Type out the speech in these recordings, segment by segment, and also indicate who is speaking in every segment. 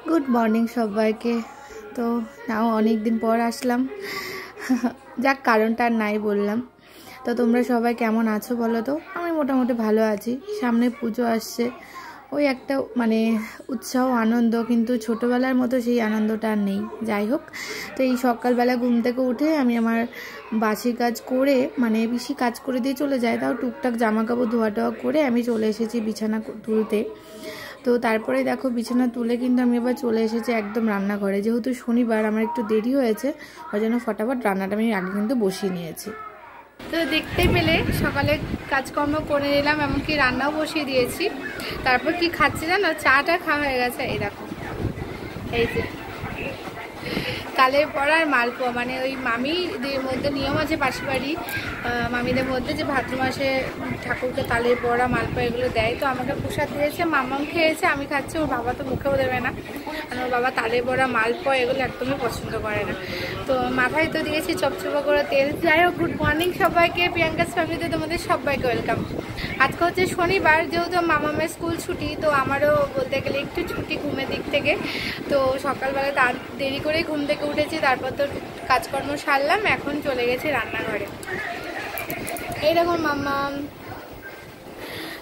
Speaker 1: Good morning সবাইকে। তো নাও অনেক দিন পর আসলাম, যাক কারণটা আর নাই বললাম। তো তোমরা সবাই কেমন আছো বলো তো? আমি মোটামুটি ভালো আছি। সামনে পুজো আসছে, ওই একটা উৎসাহ আনন্দ, কিন্তু ছোটোবেলার মতো সেই আনন্দটা আর নেই। যাই হোক, তো এই সকালবেলা ঘুম থেকে উঠে আমি আমার বাসি কাজ করে বেশি কাজ করে দিয়ে চলে যায়, তাও টুকটাক জামা কাপড় ধোয়া টোয়া করে আমি চলে এসেছি বিছানা তুলতে। তো তারপরে দেখো বিছানা তুলে কিন্তু আমি এবার চলে এসেছি একদম রান্নাঘরে। যেহেতু শনিবার আমার একটু দেরি হয়েছে, ওই জন্য ফটাফট রান্নাটা আমি আগে কিন্তু বসিয়ে নিয়েছি। তো দেখতেই পেলে সকালে কাজকর্ম করে নিলাম, এমনকি রান্নাও বসিয়ে দিয়েছি। তারপর কি খাচ্ছি জানো? চাটা খাওয়া হয়ে গেছে। এই দেখো, এই যে তালের বড়া আর মালপোয়া, ওই মামিদের মধ্যে নিয়ম আছে পাশে বাড়ি মামিদের মধ্যে যে ভাদ্র মাসে ঠাকুরকে তালের বড়া মালপোয়া এগুলো দেয়। তো আমাকে প্রসাদ দিয়েছে, মামাম খেয়েছে, আমি খাচ্ছি। ওর বাবা তো মুখেও দেবে না, কারণ ওর বাবা তালের বড়া মালপোয়া এগুলো একদমই পছন্দ করে না। তো মাথায় তো দিয়েছি চপচপা করে তেল। যাই হোক, গুড মর্নিং সবাইকে, প্রিয়াঙ্কাস ফ্যামিলিতে তোমাদের সবাইকে ওয়েলকাম। আজকে হচ্ছে শনিবার, যেহেতু মামামের স্কুল ছুটি, তো আমারও বলতে গেলে একটু ছুটি ঘুমের দিক থেকে। তো সকালবেলা তার দেরি করে ঘুম থেকে উঠেছি, তারপর তো কাজকর্ম সারলাম, এখন চলে গেছি রান্নাঘরে। এই দেখুন মাম্মাম।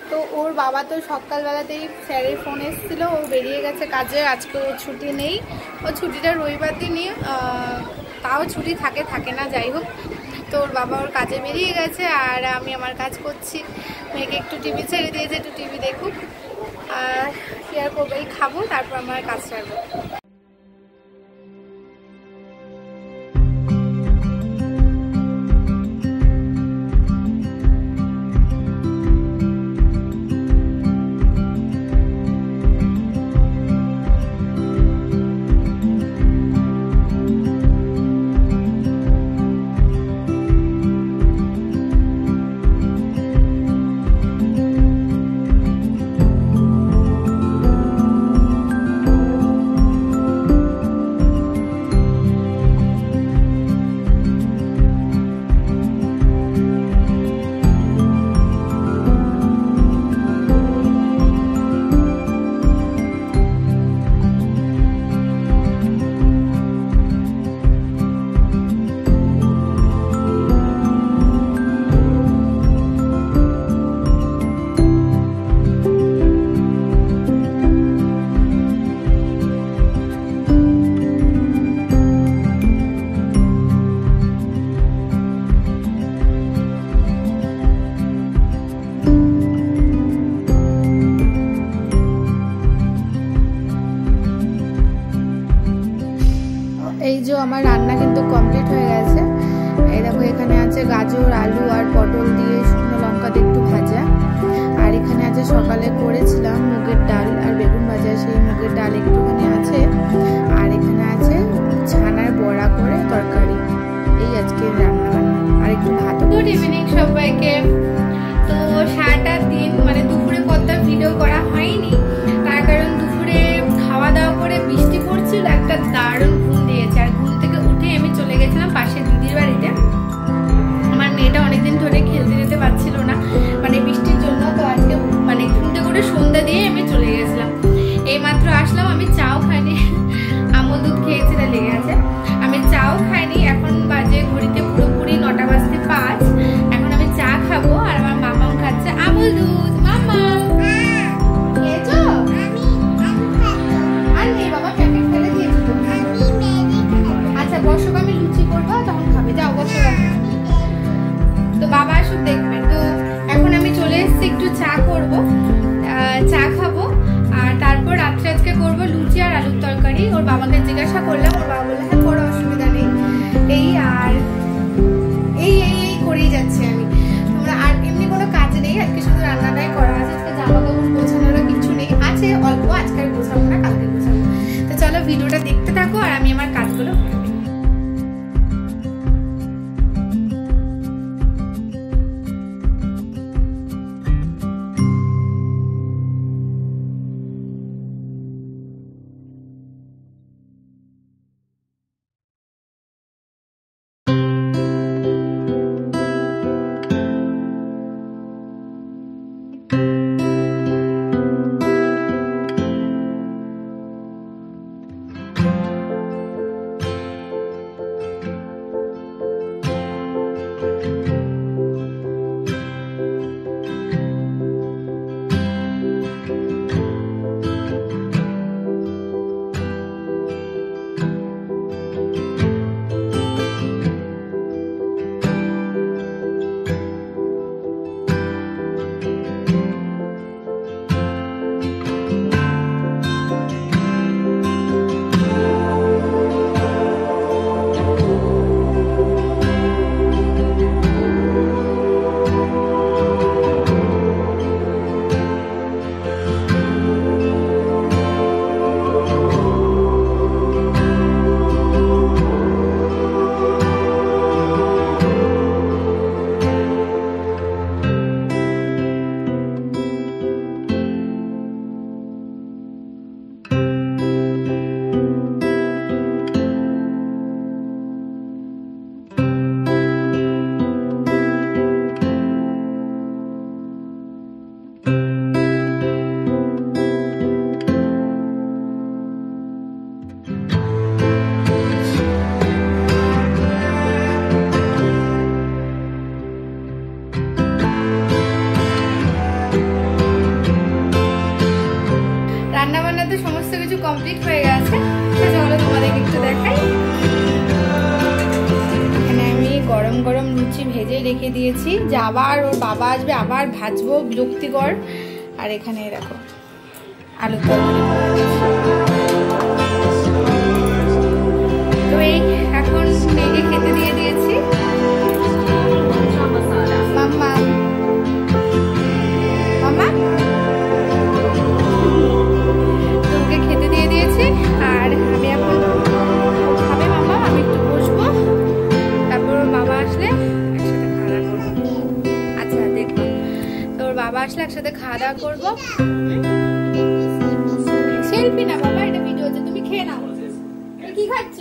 Speaker 1: তো ওর বাবা তো সকালবেলাতেই স্যারের ফোন এসেছিলো, ও বেরিয়ে গেছে কাজে, আজকে ওর ছুটি নেই। ও ছুটিটা রবিবার দিনই, তাও ছুটি থাকে না, যাই হোক। তো ওর বাবা ওর কাজে বেরিয়ে গেছে, আর আমি আমার কাজ করছি। মেয়েকে একটু টিভি ছেড়ে দিয়েছে, একটু টিভি দেখুক, আর শেয়ার করবোই, খাবো, তারপর আমার কাজ সারবো। এই যে আমার রান্না কিন্তু কমপ্লিট হয়ে গেছে। এই দেখো, এখানে আছে গাজর, আলু আর পটল দিয়ে শুকনো লঙ্কা দিয়ে একটু ভাজা, আর এখানে আছে সকালে করেছিলাম মুগের ডাল আর বেগুন ভাজা, সেই মুগের ডাল একটুখানি আছে, আর এখানে আছে ছানার বড়া করে তরকারি। এই আজকে রান্না আর একটু ভাত। গুড ইভিনিং সবাইকে। তো সারাটা দিন দুপুরে কত ভিডিও করা হয়নি, তার কারণ দুপুরে খাওয়া দাওয়া করে বৃষ্টি পড়ছিল, একটা দারুণ ঘুম দিয়েছে। আর ঘুম থেকে উঠে আমি চলে গেছিলাম পাশের দিদির বাড়িতে। আমার মেয়েটা অনেকদিন ধরে খেলতে যেতে পারছিল না বৃষ্টির জন্য, তো আজকে ঘুম থেকে উঠে সন্ধ্যা দিয়ে আমি চলে গেছিলাম। এই মাত্র আসলাম, আমি চাও খাইনি, আমল দুধ খেয়েছি, তা লেগে আছে। আমি চাও খাইনি, এখন বাজে ঘড়িতে পুরোপুরি 9টা বাজতে 5। এখন আমি চা খাবো, আর আমার মামাম খাচ্ছে আমল দুধ। মামা খেয়েছো? আর নেই বাবা, প্যাকেট ফেলে দিয়েছি তো। আচ্ছা বসো, আমি লুচি করবো, তখন খাবে, যাও বসো। তো বাবা আসুক দেখবে। তো এখন আমি চলে এসেছি, একটু চা করবো, চা খাবো, আর তারপর রাত্রে আজকে করবো লুচি আর আলুর তরকারি। ওর বাবাকে জিজ্ঞাসা করলাম, ওর বাবা বললো হ্যাঁ কোনো অসুবিধা নেই। এই আর এই করেই যাচ্ছি আমি। তোমরা আর এমনি কোনো কাজ নেই, আজকে শুধু রান্নাটাই করা আছে। আজকে জামা কাপড় গোছানোরও কিছু নেই, আছে অল্প, আজকে আর গোছাবো না, কালকে গোছাবো। তো চলো ভিডিওটা দেখতে থাকো, আর আমি আমার কাজগুলো কমপ্লিট হয়ে গেছে। চলো তোমাদেরকে একটু দেখাই। এখানে আমি গরম গরম লুচি ভেজে রেখে দিয়েছি, যে আবার ওর বাবা আসবে আবার ভাজবো, বিরক্তিকর। আর এখানে দেখো আলু তরকারি। তো এই এখন মেয়েকে খেতে দিয়ে দিয়েছি। মাম্মা মাম্মা তোকে খেতে দিয়ে দিয়েছি। আর আমি এখন খাবে মাম্মা, আমি একটু বসবো, তারপর ওর বাবা আসলে একসাথে খাওয়া দাওয়া করবো। আচ্ছা দেখবো, তো ওর বাবা আসলে একসাথে খাওয়া দাওয়া করবো। সেলফি না বাবা, এটা ভিডিও হচ্ছে, তুমি খেয়ে নাও। কি খাচ্ছ?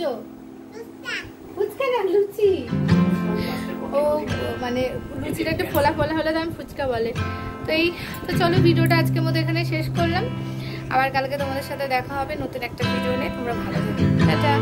Speaker 1: ফুচকা না লুচি। ও মানে লুচিটা একটু ফোলা ফোলা হলে তো আমি ফুচকা বলে। তো চলো ভিডিওটা আজকের মতো এখানে শেষ করলাম। আবার কালকে তোমাদের সাথে দেখা হবে নতুন একটা ভিডিও নিয়ে। তোমরা ভালো থাকো, টাটা।